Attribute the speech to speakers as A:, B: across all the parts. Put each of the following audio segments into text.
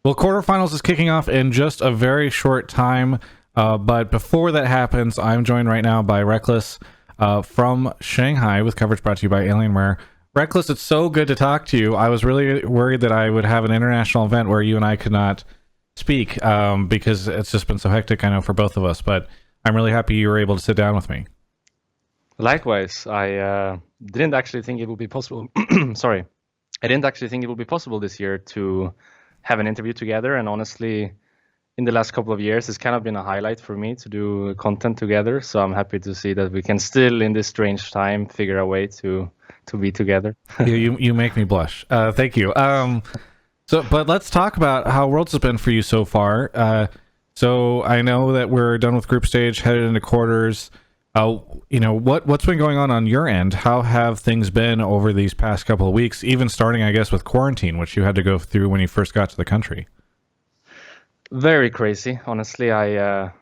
A: Well, quarterfinals is kicking off in just a very short time, but before that happens, I'm joined right now by Rekkles from Shanghai with coverage brought to you by Alienware. Rekkles, it's so good to talk to you. I was really worried that I would have an international event where you and I could not speak because it's just been so hectic, I know, for both of us, but I'm really happy you were able to sit down with me.
B: Likewise, I didn't actually think it would be possible. Sorry. I didn't actually think it would be possible this year to have an interview together. And honestly, in the last couple of years, it's kind of been a highlight for me to do content together. So I'm happy to see that we can still, in this strange time, figure a way to be together.
A: you make me blush. Thank you. But let's talk about how Worlds has been for you so far. So I know that we're done with group stage, headed into quarters. You know, what's been going on your end? How have things been over these past couple of weeks, even starting, I guess, with quarantine, which you had to go through when you first got to the country?
B: Very crazy. Honestly, I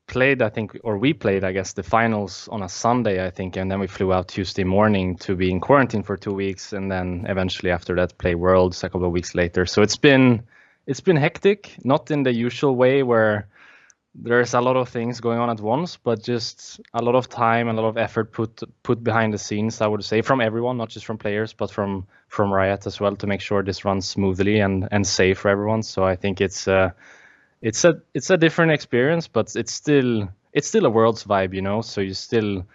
B: played, we played, I guess, the finals on a Sunday, I think, and then we flew out Tuesday morning to be in quarantine for 2 weeks, and then eventually after that play Worlds a couple of weeks later. So it's been hectic, not in the usual way where there's a lot of things going on at once, but just a lot of time and a lot of effort put behind the scenes, I would say, from everyone, not just from players, but from Riot as well, to make sure this runs smoothly and safe for everyone. So I think it's a different experience, but it's still a Worlds vibe, you know. So you still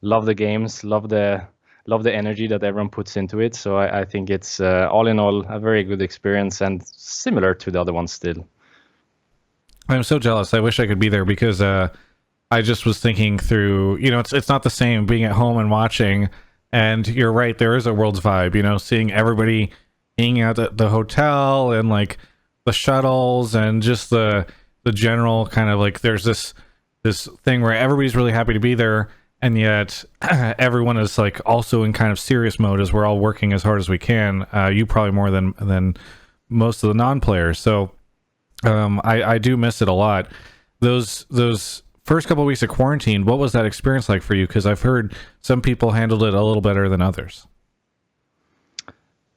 B: love the games, love the energy that everyone puts into it. So I think it's all in all a very good experience and similar to the other ones still.
A: I'm so jealous. I wish I could be there because I just was thinking through, you know, it's not the same being at home and watching. And you're right, there is a Worlds vibe, you know, seeing everybody hanging out at the hotel and like the shuttles and just the general kind of like there's this thing where everybody's really happy to be there, and yet everyone is like also in kind of serious mode as we're all working as hard as we can. You probably more than most of the non-players. So I do miss it a lot. Those first couple of weeks of quarantine, what was that experience like for you? Because I've heard some people handled it a little better than others.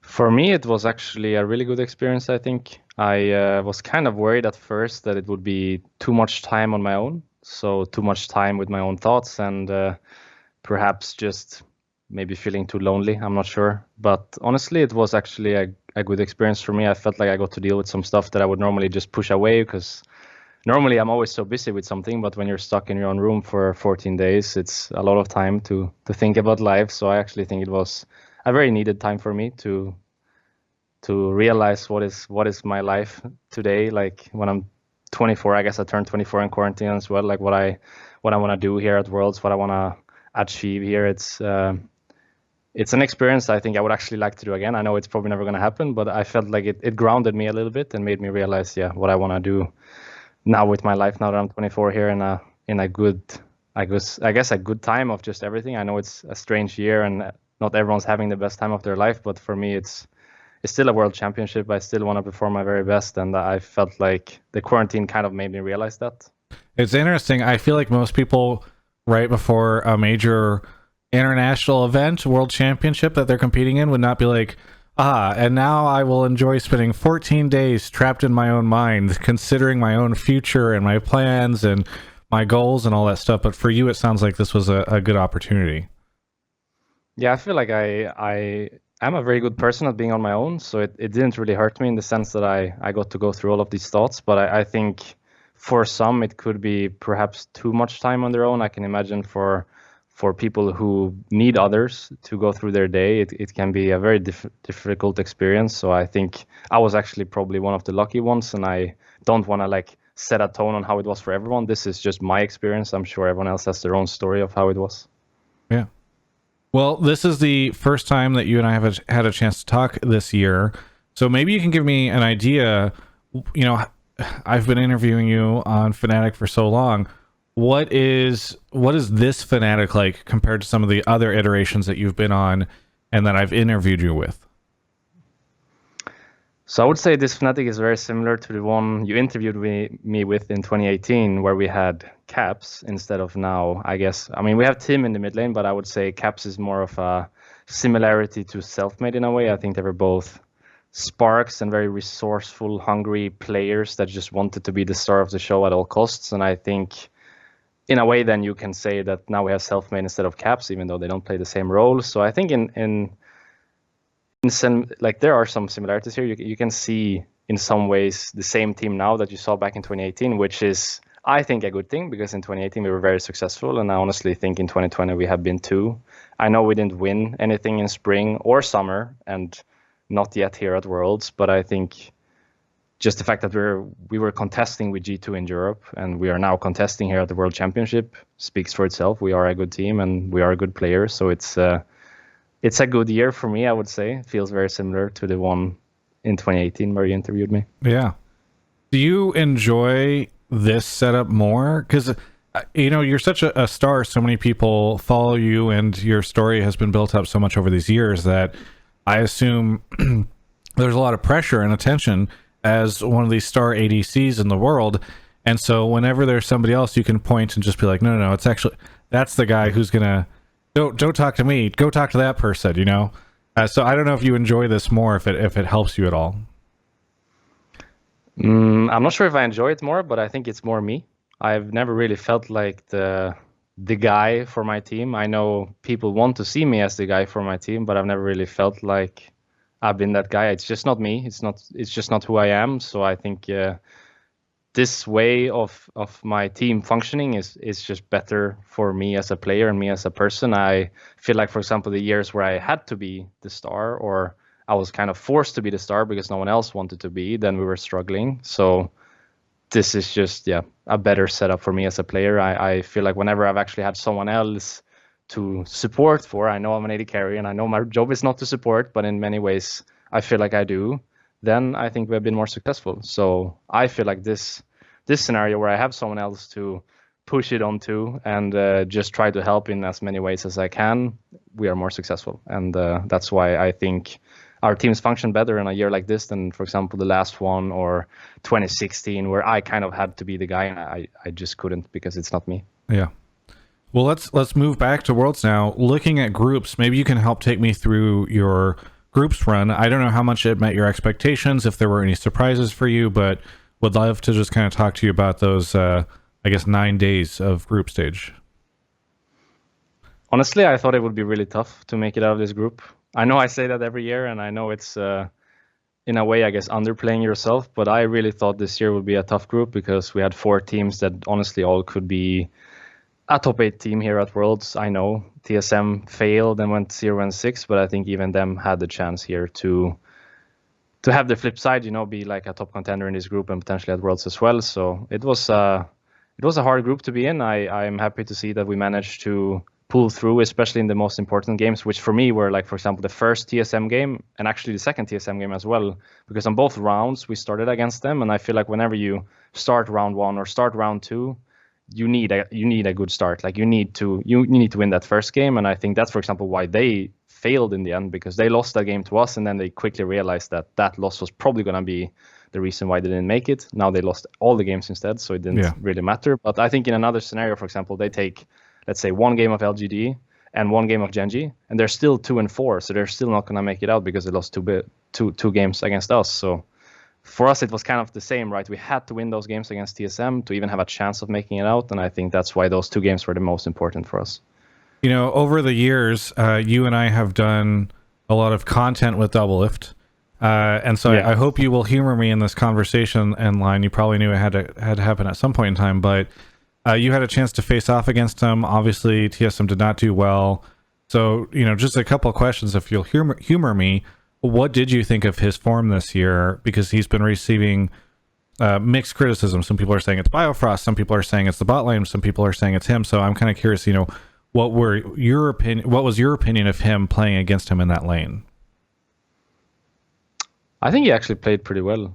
B: For me, it was actually a really good experience, I think. I was kind of worried at first that it would be too much time on my own. So too much time with my own thoughts and perhaps just maybe feeling too lonely. I'm not sure. But honestly, it was actually a good experience for me. I felt like I got to deal with some stuff that I would normally just push away, because normally I'm always so busy with something. But when you're stuck in your own room for 14 days, it's a lot of time to think about life. So I actually think it was a very needed time for me to realize what is my life today. Like when I'm 24, I guess I turned 24 in quarantine as well. Like what I want to do here at Worlds, what I want to achieve here. It's an experience I think I would actually like to do again. I know it's probably never going to happen, but I felt like it grounded me a little bit and made me realize, what I want to do now with my life. Now that I'm 24 here in a good, I guess a good time of just everything. I know it's a strange year and not everyone's having the best time of their life, but for me, it's still a world championship. I still want to perform my very best, and I felt like the quarantine kind of made me realize that.
A: It's interesting. I feel like most people right before a major international event, world championship that they're competing in, would not be like, and now I will enjoy spending 14 days trapped in my own mind, considering my own future and my plans and my goals and all that stuff. But for you, it sounds like this was a good opportunity.
B: Yeah, I feel like I'm a very good person at being on my own, so it didn't really hurt me in the sense that I got to go through all of these thoughts. But I think for some it could be perhaps too much time on their own. I can imagine for people who need others to go through their day, it can be a very difficult experience. So I think I was actually probably one of the lucky ones, and I don't want to like set a tone on how it was for everyone. This is just my experience. I'm sure everyone else has their own story of how it was.
A: Yeah. Well, this is the first time that you and I have had a chance to talk this year. So maybe you can give me an idea. You know, I've been interviewing you on Fnatic for so long. What is this Fnatic like compared to some of the other iterations that you've been on and that I've interviewed you with?
B: So I would say this Fnatic is very similar to the one you interviewed me with in 2018, where we had CAPS instead of now, I guess. I mean, we have Tim in the mid lane, but I would say CAPS is more of a similarity to SELFMADE in a way. I think they were both sparks and very resourceful, hungry players that just wanted to be the star of the show at all costs. And I think in a way, then you can say that now we have Selfmade instead of Caps, even though they don't play the same role. So I think in some, like, there are some similarities here. You can see in some ways the same team now that you saw back in 2018, which is, I think, a good thing, because in 2018 we were very successful, and I honestly think in 2020 we have been too. I know we didn't win anything in spring or summer, and not yet here at Worlds, but I think just the fact that we were contesting with G2 in Europe, and we are now contesting here at the World Championship, speaks for itself. We are a good team and we are good players, so it's a good year for me, I would say. It feels very similar to the one in 2018 where you interviewed me.
A: Yeah. Do you enjoy this setup more? Because you're such a star. So many people follow you, and your story has been built up so much over these years that I assume there's a lot of pressure and attention as one of these star ADCs in the world. And so whenever there's somebody else, you can point and just be like, no, it's actually, that's the guy who's gonna, don't talk to me, go talk to that person, so I don't know if you enjoy this more, if it helps you at all.
B: I'm not sure if I enjoy it more, but I think it's more me. I've never really felt like the guy for my team. I know people want to see me as the guy for my team, but I've never really felt like I've been that guy. It's just not me. It's just not who I am. So I think this way of my team functioning is just better for me as a player and me as a person. I feel like, for example, the years where I had to be the star, or I was kind of forced to be the star because no one else wanted to be, then we were struggling. So this is just, a better setup for me as a player. I feel like whenever I've actually had someone else to support for, I know I'm an AD carry and I know my job is not to support, but in many ways I feel like I do, then I think we've been more successful. So I feel like this scenario where I have someone else to push it onto and just try to help in as many ways as I can, we are more successful. And that's why I think our teams function better in a year like this than, for example, the last one or 2016, where I kind of had to be the guy and I just couldn't, because it's not me.
A: Yeah. Well, let's move back to Worlds now. Looking at groups, maybe you can help take me through your groups run. I don't know how much it met your expectations, if there were any surprises for you, but would love to just kind of talk to you about those, 9 days of group stage.
B: Honestly, I thought it would be really tough to make it out of this group. I know I say that every year, and I know it's, in a way, I guess, underplaying yourself, but I really thought this year would be a tough group because we had 4 teams that honestly all could be a top 8 team here at Worlds. I know TSM failed and went 0-6, but I think even them had the chance here to have the flip side, be like a top contender in this group and potentially at Worlds as well. So it was a hard group to be in. I'm happy to see that we managed to pull through, especially in the most important games, which for me were, like, for example, the first TSM game and actually the second TSM game as well, because on both rounds we started against them, and I feel like whenever you start round 1 or start round 2, you need a good start. Like, you need to win that first game, and I think that's, for example, why they failed in the end, because they lost that game to us, and then they quickly realized that loss was probably going to be the reason why they didn't make it. Now they lost all the games instead, so it didn't really matter. But I think in another scenario, for example, they take, let's say, 1 game of LGD and 1 game of Gen.G, and they're still 2-4, so they're still not going to make it out because they lost two games against us. So for us, it was kind of the same, right? We had to win those games against TSM to even have a chance of making it out, and I think that's why those 2 games were the most important for us.
A: Over the years, you and I have done a lot of content with Doublelift, and so I hope you will humor me in this conversation and line. You probably knew it had to happen at some point in time, but you had a chance to face off against him. Obviously, TSM did not do well. So, just a couple of questions, if you'll humor me. What did you think of his form this year? Because he's been receiving mixed criticism. Some people are saying it's Biofrost. Some people are saying it's the bot lane. Some people are saying it's him. So I'm kind of curious, what was your opinion of him playing against him in that lane?
B: I think he actually played pretty well.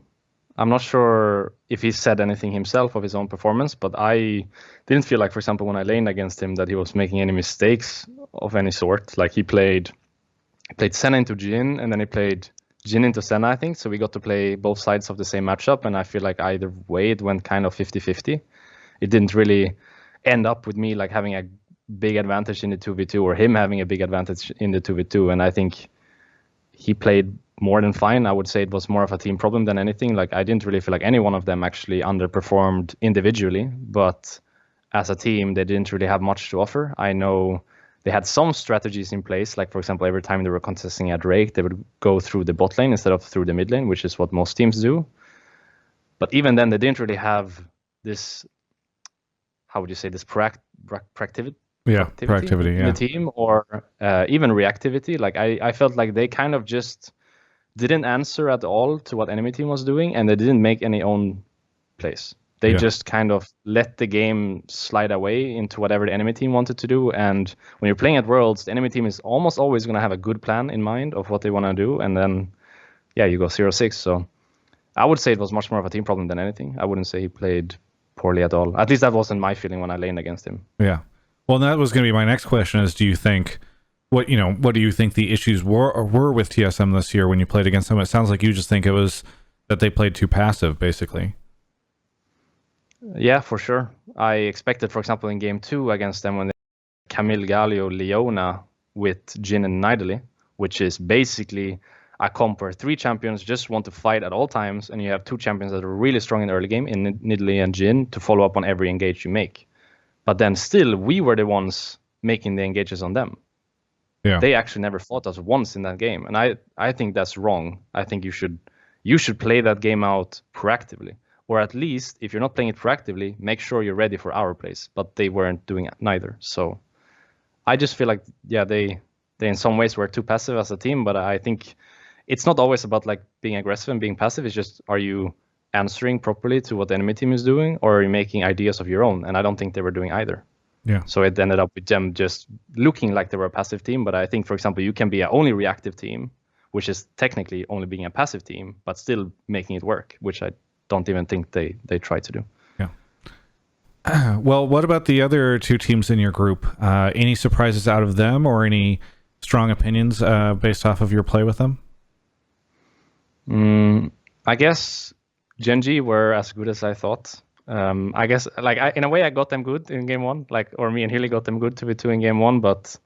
B: I'm not sure if he said anything himself of his own performance, but I didn't feel like, for example, when I laned against him, that he was making any mistakes of any sort. Like, he played Senna into Jhin, and then he played Jhin into Senna, I think. So we got to play both sides of the same matchup, and I feel like either way it went kind of 50-50. It didn't really end up with me like having a big advantage in the 2v2 or him having a big advantage in the 2v2. And I think he played more than fine. I would say it was more of a team problem than anything. Like, I didn't really feel like any one of them actually underperformed individually, but as a team, they didn't really have much to offer. I know they had some strategies in place. Like, for example, every time they were contesting a Drake, they would go through the bot lane instead of through the mid lane, which is what most teams do. But even then, they didn't really have this, how would you say, this proactivity
A: proactivity
B: in the team, or even reactivity. Like, I felt like they kind of just didn't answer at all to what enemy team was doing, and they didn't make any own plays. They just kind of let the game slide away into whatever the enemy team wanted to do. And when you're playing at Worlds, the enemy team is almost always going to have a good plan in mind of what they want to do. And then, yeah, you go 0-6. So I would say it was much more of a team problem than anything. I wouldn't say he played poorly at all. At least that wasn't my feeling when I laned against him.
A: Yeah. Well, that was going to be my next question is, do you think, what do you think the issues were with TSM this year when you played against them? It sounds like you just think it was that they played too passive, basically.
B: Yeah, for sure. I expected, for example, in game 2 against them when they Camille, Galio, Leona with Jin and Nidalee, which is basically a comp where 3 champions just want to fight at all times, and you have 2 champions that are really strong in the early game, in Nidalee and Jin, to follow up on every engage you make. But then still, we were the ones making the engages on them.
A: Yeah.
B: They actually never fought us once in that game, and I think that's wrong. I think you should play that game out proactively. Or at least, if you're not playing it proactively, make sure you're ready for our plays. But they weren't doing it neither. So I just feel like, yeah, they in some ways were too passive as a team. But I think it's not always about like being aggressive and being passive. It's just, are you answering properly to what the enemy team is doing, or are you making ideas of your own? And I don't think they were doing either.
A: Yeah.
B: So it ended up with them just looking like they were a passive team. But I think, for example, you can be an only reactive team, which is technically only being a passive team, but still making it work, which I don't even think they try to do.
A: Yeah. Well, what about the other 2 teams in your group? Any surprises out of them, or any strong opinions based off of your play with them?
B: I guess Gen.G were as good as I thought. I guess, like, in a way, I got them good in game 1, like, or me and Hilly got them good 2v2 in game 1, but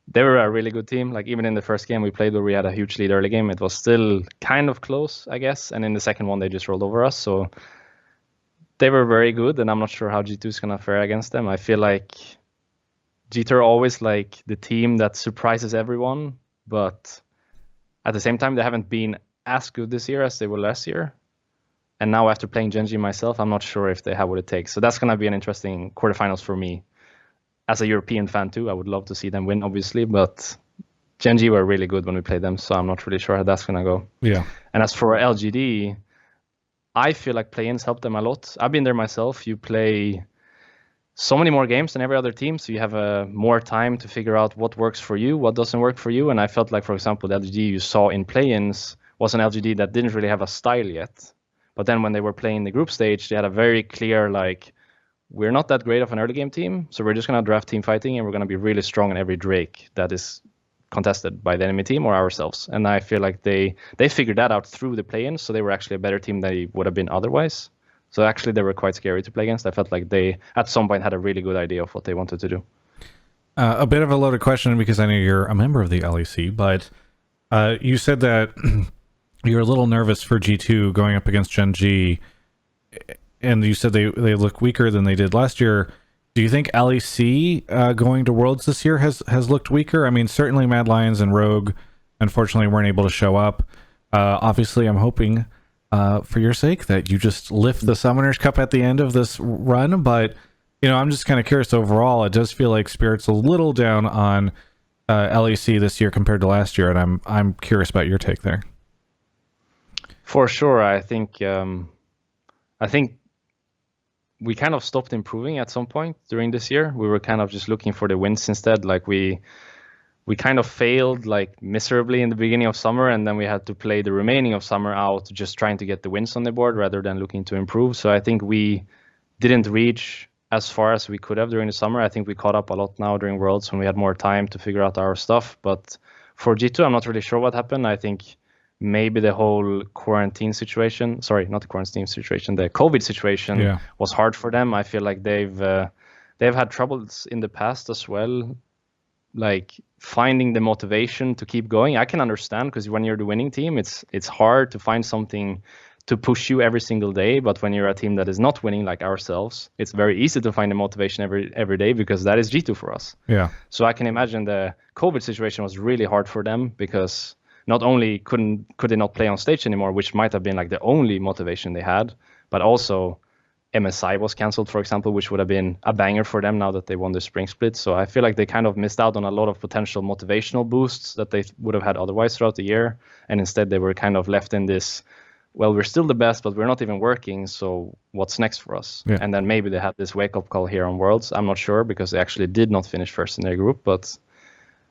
B: they were a really good team. Like, even in the first game we played where we had a huge lead early game, it was still kind of close, I guess. And in the second one, they just rolled over us. So they were very good, and I'm not sure how G2 is going to fare against them. I feel like G2 are always like the team that surprises everyone, but at the same time, they haven't been as good this year as they were last year. And now after playing Gen.G myself, I'm not sure if they have what it takes. So that's going to be an interesting quarterfinals for me. As a European fan too, I would love to see them win, obviously, but Gen.G were really good when we played them, so I'm not really sure how that's going to go.
A: Yeah.
B: And as for LGD, I feel like play-ins help them a lot. I've been there myself. You play so many more games than every other team, so you have more time to figure out what works for you, what doesn't work for you. And I felt like, for example, the LGD you saw in play-ins was an LGD that didn't really have a style yet. But then when they were playing the group stage, they had a very clear, like, we're not that great of an early game team, so we're just going to draft team fighting, and we're going to be really strong in every Drake that is contested by the enemy team or ourselves. And I feel like they figured that out through the play-in, so they were actually a better team than they would have been otherwise. So actually, they were quite scary to play against. I felt like they, at some point, had a really good idea of what they wanted to do.
A: A bit of a loaded question, because I know you're a member of the LEC, but you said that you're a little nervous for G2 going up against Gen.G, and you said they look weaker than they did last year. Do you think LEC going to Worlds this year has looked weaker? I mean, certainly Mad Lions and Rogue, unfortunately, weren't able to show up. Obviously, I'm hoping for your sake that you just lift the Summoners Cup at the end of this run, but I'm just kind of curious overall. It does feel like Spirit's a little down on LEC this year compared to last year, and I'm curious about your take there.
B: For sure, I think we kind of stopped improving at some point during this year. We were kind of just looking for the wins instead. Like we kind of failed like miserably in the beginning of summer, and then we had to play the remaining of summer out just trying to get the wins on the board rather than looking to improve. So I think we didn't reach as far as we could have during the summer. I think we caught up a lot now during Worlds when we had more time to figure out our stuff. But for G2, I'm not really sure what happened. I think maybe the whole quarantine situation, sorry, not the quarantine situation, the COVID situation was hard for them. I feel like they've had troubles in the past as well, like finding the motivation to keep going. I can understand, because when you're the winning team, it's hard to find something to push you every single day. But when you're a team that is not winning, like ourselves, it's very easy to find the motivation every day, because that is G2 for us.
A: Yeah.
B: So I can imagine the COVID situation was really hard for them, because not only could they not play on stage anymore, which might have been like the only motivation they had, but also MSI was cancelled, for example, which would have been a banger for them now that they won the spring split. So I feel like they kind of missed out on a lot of potential motivational boosts that they would have had otherwise throughout the year. And instead they were kind of left in this, well, we're still the best, but we're not even working, so what's next for us?
A: Yeah.
B: And then maybe they had this wake-up call here on Worlds. I'm not sure, because they actually did not finish first in their group. But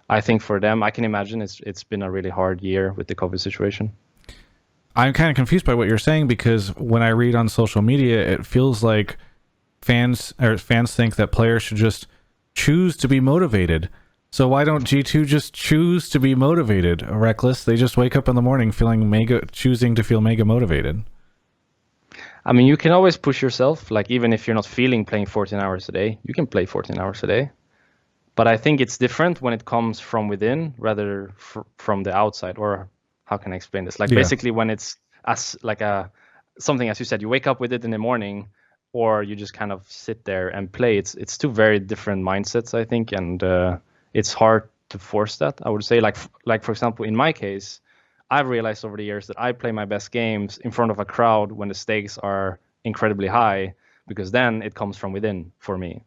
B: I think for them, I can imagine it's been a really hard year with the COVID situation.
A: I'm kind of confused by what you're saying, because when I read on social media, it feels like fans think that players should just choose to be motivated. So why don't G2 just choose to be motivated, Rekkles? They just wake up in the morning choosing to feel mega motivated.
B: I mean, you can always push yourself. Like, even if you're not feeling playing 14 hours a day, you can play 14 hours a day. But I think it's different when it comes from within rather from the outside. Or how can I explain this? Like, basically when it's as like something, as you said, you wake up with it in the morning, or you just kind of sit there and play. It's two very different mindsets, I think, and it's hard to force that. I would say, like for example, in my case, I've realized over the years that I play my best games in front of a crowd when the stakes are incredibly high, because then it comes from within for me.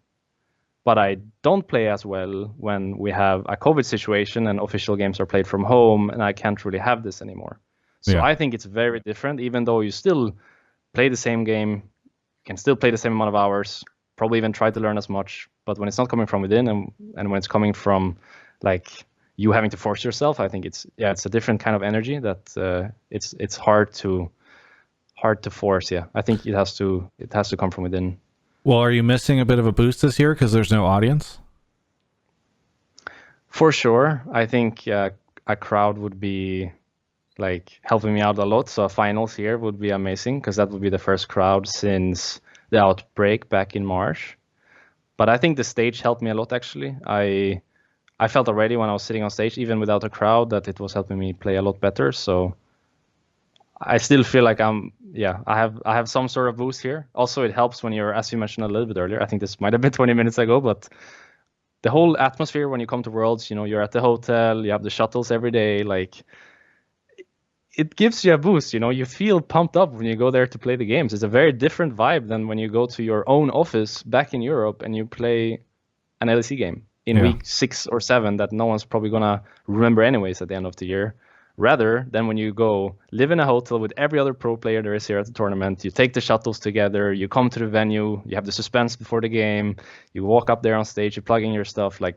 B: But I don't play as well when we have a COVID situation and official games are played from home, and I can't really have this anymore. So I think it's very different. Even though you still play the same game, you can still play the same amount of hours, probably even try to learn as much. But when it's not coming from within, and when it's coming from like you having to force yourself, I think it's a different kind of energy that it's hard to force. Yeah, I think it has to come from within.
A: Well, are you missing a bit of a boost this year because there's no audience?
B: For sure. I think a crowd would be like helping me out a lot. So a finals here would be amazing, because that would be the first crowd since the outbreak back in March. But I think the stage helped me a lot, actually. I felt already when I was sitting on stage, even without a crowd, that it was helping me play a lot better. So I still feel like I have some sort of boost here. Also, it helps when you're, as you mentioned a little bit earlier, I think this might have been 20 minutes ago, but the whole atmosphere when you come to Worlds, you're at the hotel, you have the shuttles every day, like it gives you a boost. You feel pumped up when you go there to play the games. It's a very different vibe than when you go to your own office back in Europe and you play an LEC game in week 6 or 7 that no one's probably gonna remember anyways at the end of the year. Rather than when you go live in a hotel with every other pro player there is here at the tournament, you take the shuttles together, you come to the venue, you have the suspense before the game, you walk up there on stage, you plug in your stuff. Like,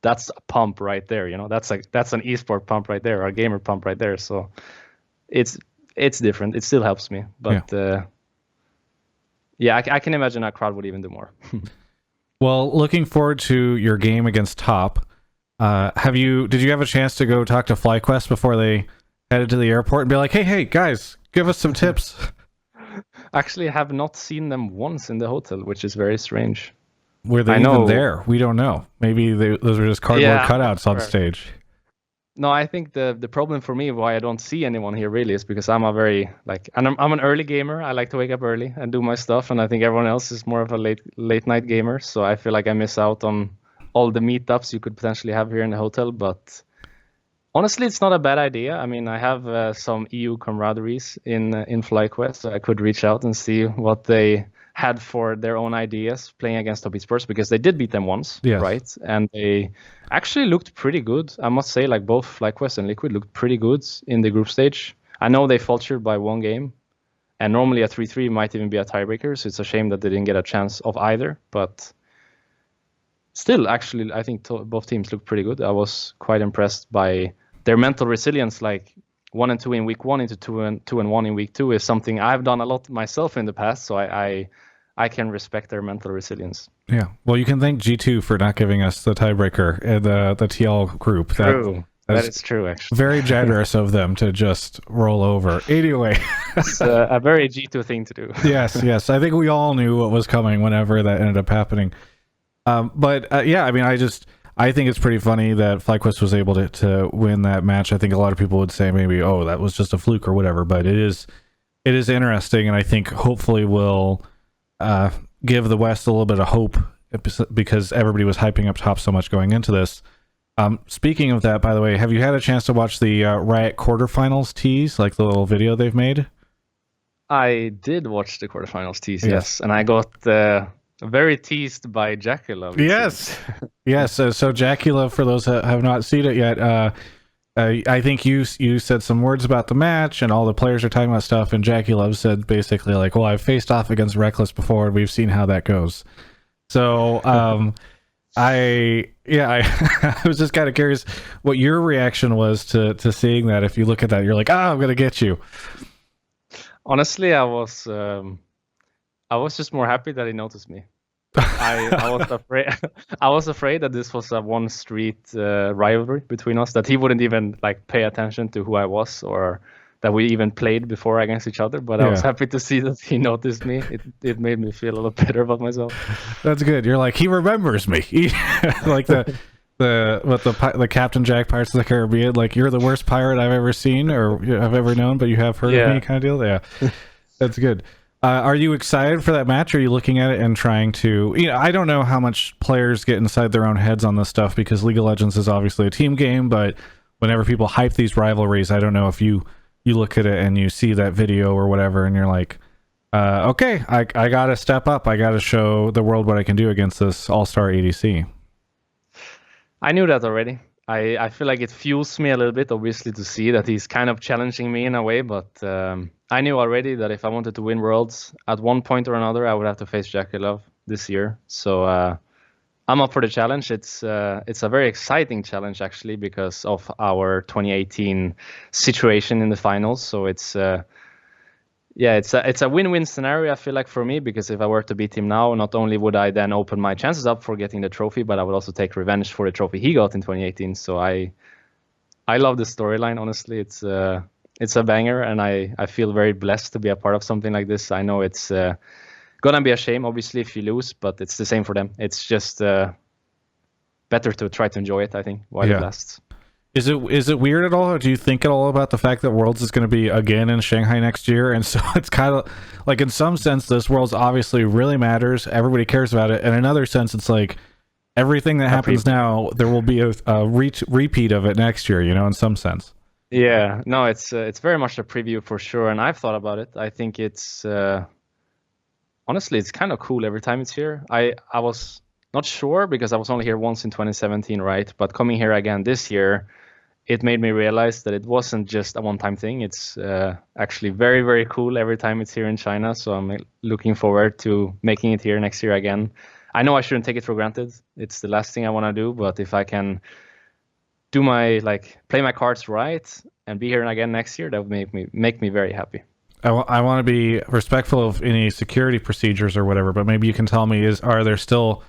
B: that's a pump right there. That's an esport pump right there, or a gamer pump right there. So it's different. It still helps me, but I can imagine a crowd would even do more.
A: Well, looking forward to your game against Top. Did you have a chance to go talk to FlyQuest before they headed to the airport and be like, hey guys, give us some tips?
B: Actually, I have not seen them once in the hotel, which is very strange.
A: Were they even there? We don't know. Maybe those were just cardboard cutouts on stage.
B: No, I think the problem for me why I don't see anyone here really is because I'm I'm an early gamer. I like to wake up early and do my stuff, and I think everyone else is more of a late night gamer. So I feel like I miss out on all the meetups you could potentially have here in the hotel. But honestly, it's not a bad idea. I mean, I have some EU camaraderies in FlyQuest, so I could reach out and see what they had for their own ideas playing against Top Esports, because they did beat them once, right? And they actually looked pretty good. I must say, like, both FlyQuest and Liquid looked pretty good in the group stage. I know they faltered by one game, and normally a 3-3 might even be a tiebreaker, so it's a shame that they didn't get a chance of either. But still, actually, I think both teams looked pretty good. I was quite impressed by their mental resilience. Like 1-2 in week 1 into 2-1 in week 2 is something I've done a lot myself in the past. So I can respect their mental resilience.
A: Yeah. Well, you can thank G2 for not giving us the tiebreaker in the TL group.
B: True. That is true, actually.
A: Very generous of them to just roll over. Anyway.
B: It's a very G2 thing to do.
A: Yes. I think we all knew what was coming whenever that ended up happening. But I mean, I think it's pretty funny that FlyQuest was able to win that match. I think a lot of people would say maybe, oh, that was just a fluke or whatever, but it is interesting, and I think hopefully will give the West a little bit of hope because everybody was hyping up top so much going into this. Speaking of that, by the way, have you had a chance to watch the Riot quarterfinals tease, like the little video they've made?
B: I did watch the quarterfinals tease, yes, and I got very teased by JACKEYLOVE.
A: Yes, yes. So JACKEYLOVE, for those that have not seen it yet, I think you said some words about the match, and all the players are talking about stuff, and JACKEYLOVE said basically like, "Well, I've faced off against Rekkles before, and we've seen how that goes." So I was just kind of curious what your reaction was to seeing that. If you look at that, you're like, "Ah, I'm gonna get you."
B: Honestly, I was just more happy that he noticed me. I was afraid. I was afraid that this was a one-street rivalry between us. That he wouldn't even like pay attention to who I was, or that we even played before against each other. But I was happy to see that he noticed me. It made me feel a little better about myself.
A: That's good. You're like, he remembers me. Like the Captain Jack Pirates of the Caribbean. Like, you're the worst pirate I've ever seen or I've ever known, but you have heard of me, kind of deal. Yeah, that's good. Are you excited for that match? Or are you looking at it and trying to, I don't know how much players get inside their own heads on this stuff, because League of Legends is obviously a team game, but whenever people hype these rivalries, I don't know if you look at it and you see that video or whatever, and you're like, okay, I got to step up. I got to show the world what I can do against this all-star ADC.
B: I knew that already. I feel like it fuels me a little bit, obviously, to see that he's kind of challenging me in a way, but I knew already that if I wanted to win Worlds at one point or another, I would have to face JACKEYLOVE this year. So I'm up for the challenge. It's a very exciting challenge, actually, because of our 2018 situation in the finals. So it's a win-win scenario, I feel like, for me, because if I were to beat him now, not only would I then open my chances up for getting the trophy, but I would also take revenge for the trophy he got in 2018. So I love the storyline, honestly. It's a banger, and I feel very blessed to be a part of something like this. I know it's gonna be a shame, obviously, if you lose, but it's the same for them. It's just better to try to enjoy it, I think, while it lasts.
A: Is it weird at all, or do you think at all about the fact that Worlds is going to be again in Shanghai next year? And so it's kind of like, in some sense, this Worlds obviously really matters. Everybody cares about it. And in another sense, it's like everything that happens now, there will be a repeat of it next year, in some sense.
B: Yeah, no, it's very much a preview for sure. And I've thought about it. I think it's honestly, it's kind of cool every time it's here. I was not sure because I was only here once in 2017, right? But coming here again this year, it made me realize that it wasn't just a one-time thing. It's actually very, very cool every time it's here in China. So I'm looking forward to making it here next year again. I know I shouldn't take it for granted. It's the last thing I want to do. But if I can do play my cards right and be here again next year, that would make me very happy.
A: I want to be respectful of any security procedures or whatever, but maybe you can tell me, are there still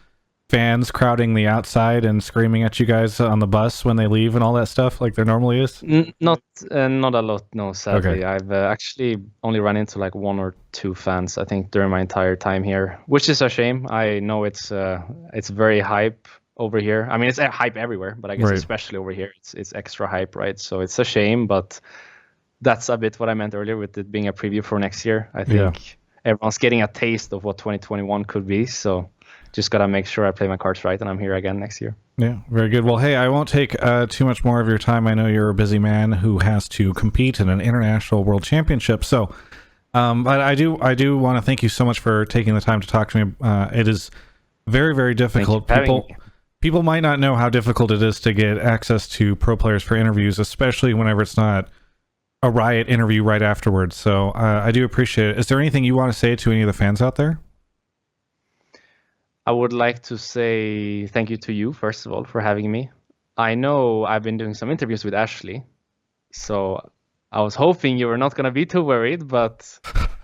A: fans crowding the outside and screaming at you guys on the bus when they leave and all that stuff like there normally is?
B: Not a lot, no, sadly. Okay. I've actually only run into like one or two fans, I think, during my entire time here, which is a shame. I know it's very hype over here. I mean, it's hype everywhere, but I guess especially over here, it's extra hype, right? So it's a shame, but that's a bit what I meant earlier with it being a preview for next year. I think everyone's getting a taste of what 2021 could be, so just got to make sure I play my cards right and I'm here again next year.
A: Yeah, very good. Well, hey, I won't take too much more of your time. I know you're a busy man who has to compete in an international world championship. So, but I do want to thank you so much for taking the time to talk to me. It is very, very difficult. People might not know how difficult it is to get access to pro players for interviews, especially whenever it's not a Riot interview right afterwards. So I do appreciate it. Is there anything you want to say to any of the fans out there?
B: I would like to say thank you to you, first of all, for having me. I know I've been doing some interviews with Ashley, so I was hoping you were not going to be too worried, but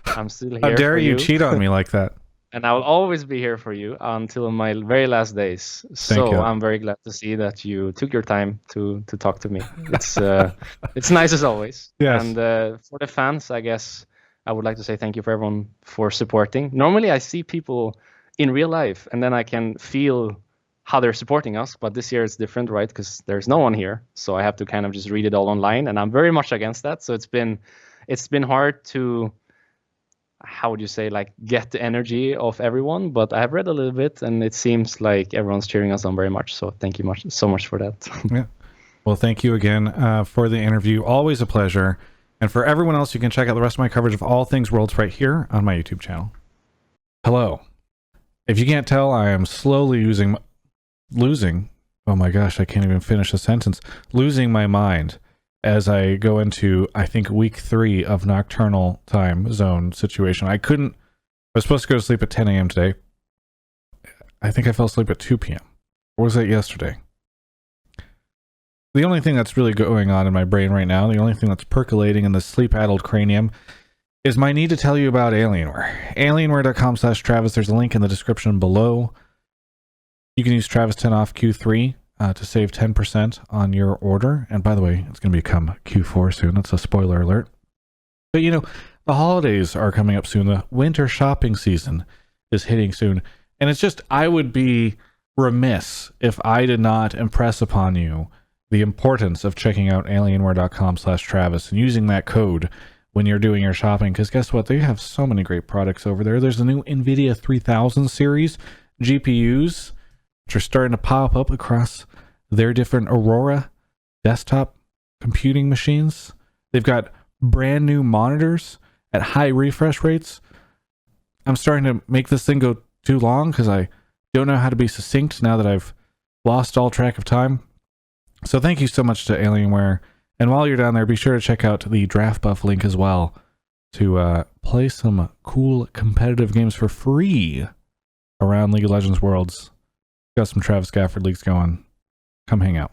B: I'm still here.
A: How dare you cheat on me like that?
B: And I will always be here for you until my very last days. So I'm very glad to see that you took your time to talk to me. It's nice as always.
A: Yes.
B: And for the fans, I guess I would like to say thank you for everyone for supporting. Normally I see people in real life, and then I can feel how they're supporting us. But this year it's different, right? Because there's no one here, so I have to kind of just read it all online, and I'm very much against that. So it's been hard to, how would you say, like, get the energy of everyone. But I have read a little bit, and it seems like everyone's cheering us on very much. So thank you so much for that.
A: Yeah. Well, thank you again for the interview. Always a pleasure. And for everyone else, you can check out the rest of my coverage of all things Worlds right here on my YouTube channel. Hello. If you can't tell, I am slowly losing. Oh my gosh, I can't even finish a sentence. Losing my mind as I go into, I think, week 3 of nocturnal time zone situation. I was supposed to go to sleep at 10 a.m. today. I think I fell asleep at 2 p.m. Or was that yesterday? The only thing that's really going on in my brain right now, the only thing that's percolating in the sleep-addled cranium, is my need to tell you about Alienware. Alienware.com/Travis. There's a link in the description below. You can use Travis 10 off Q3 to save 10% on your order. And by the way, it's going to become Q4 soon. That's a spoiler alert. But you know, the holidays are coming up soon. The winter shopping season is hitting soon. And it's just, I would be remiss if I did not impress upon you the importance of checking out Alienware.com/Travis and using that code when you're doing your shopping, because guess what? They have so many great products over there. There's the new NVIDIA 3000 series GPUs, which are starting to pop up across their different Aurora desktop computing machines. They've got brand new monitors at high refresh rates. I'm starting to make this thing go too long because I don't know how to be succinct now that I've lost all track of time. So thank you so much to Alienware. And while you're down there, be sure to check out the Draft Buff link as well to play some cool competitive games for free around League of Legends Worlds. Got some Travis Gafford leagues going. Come hang out.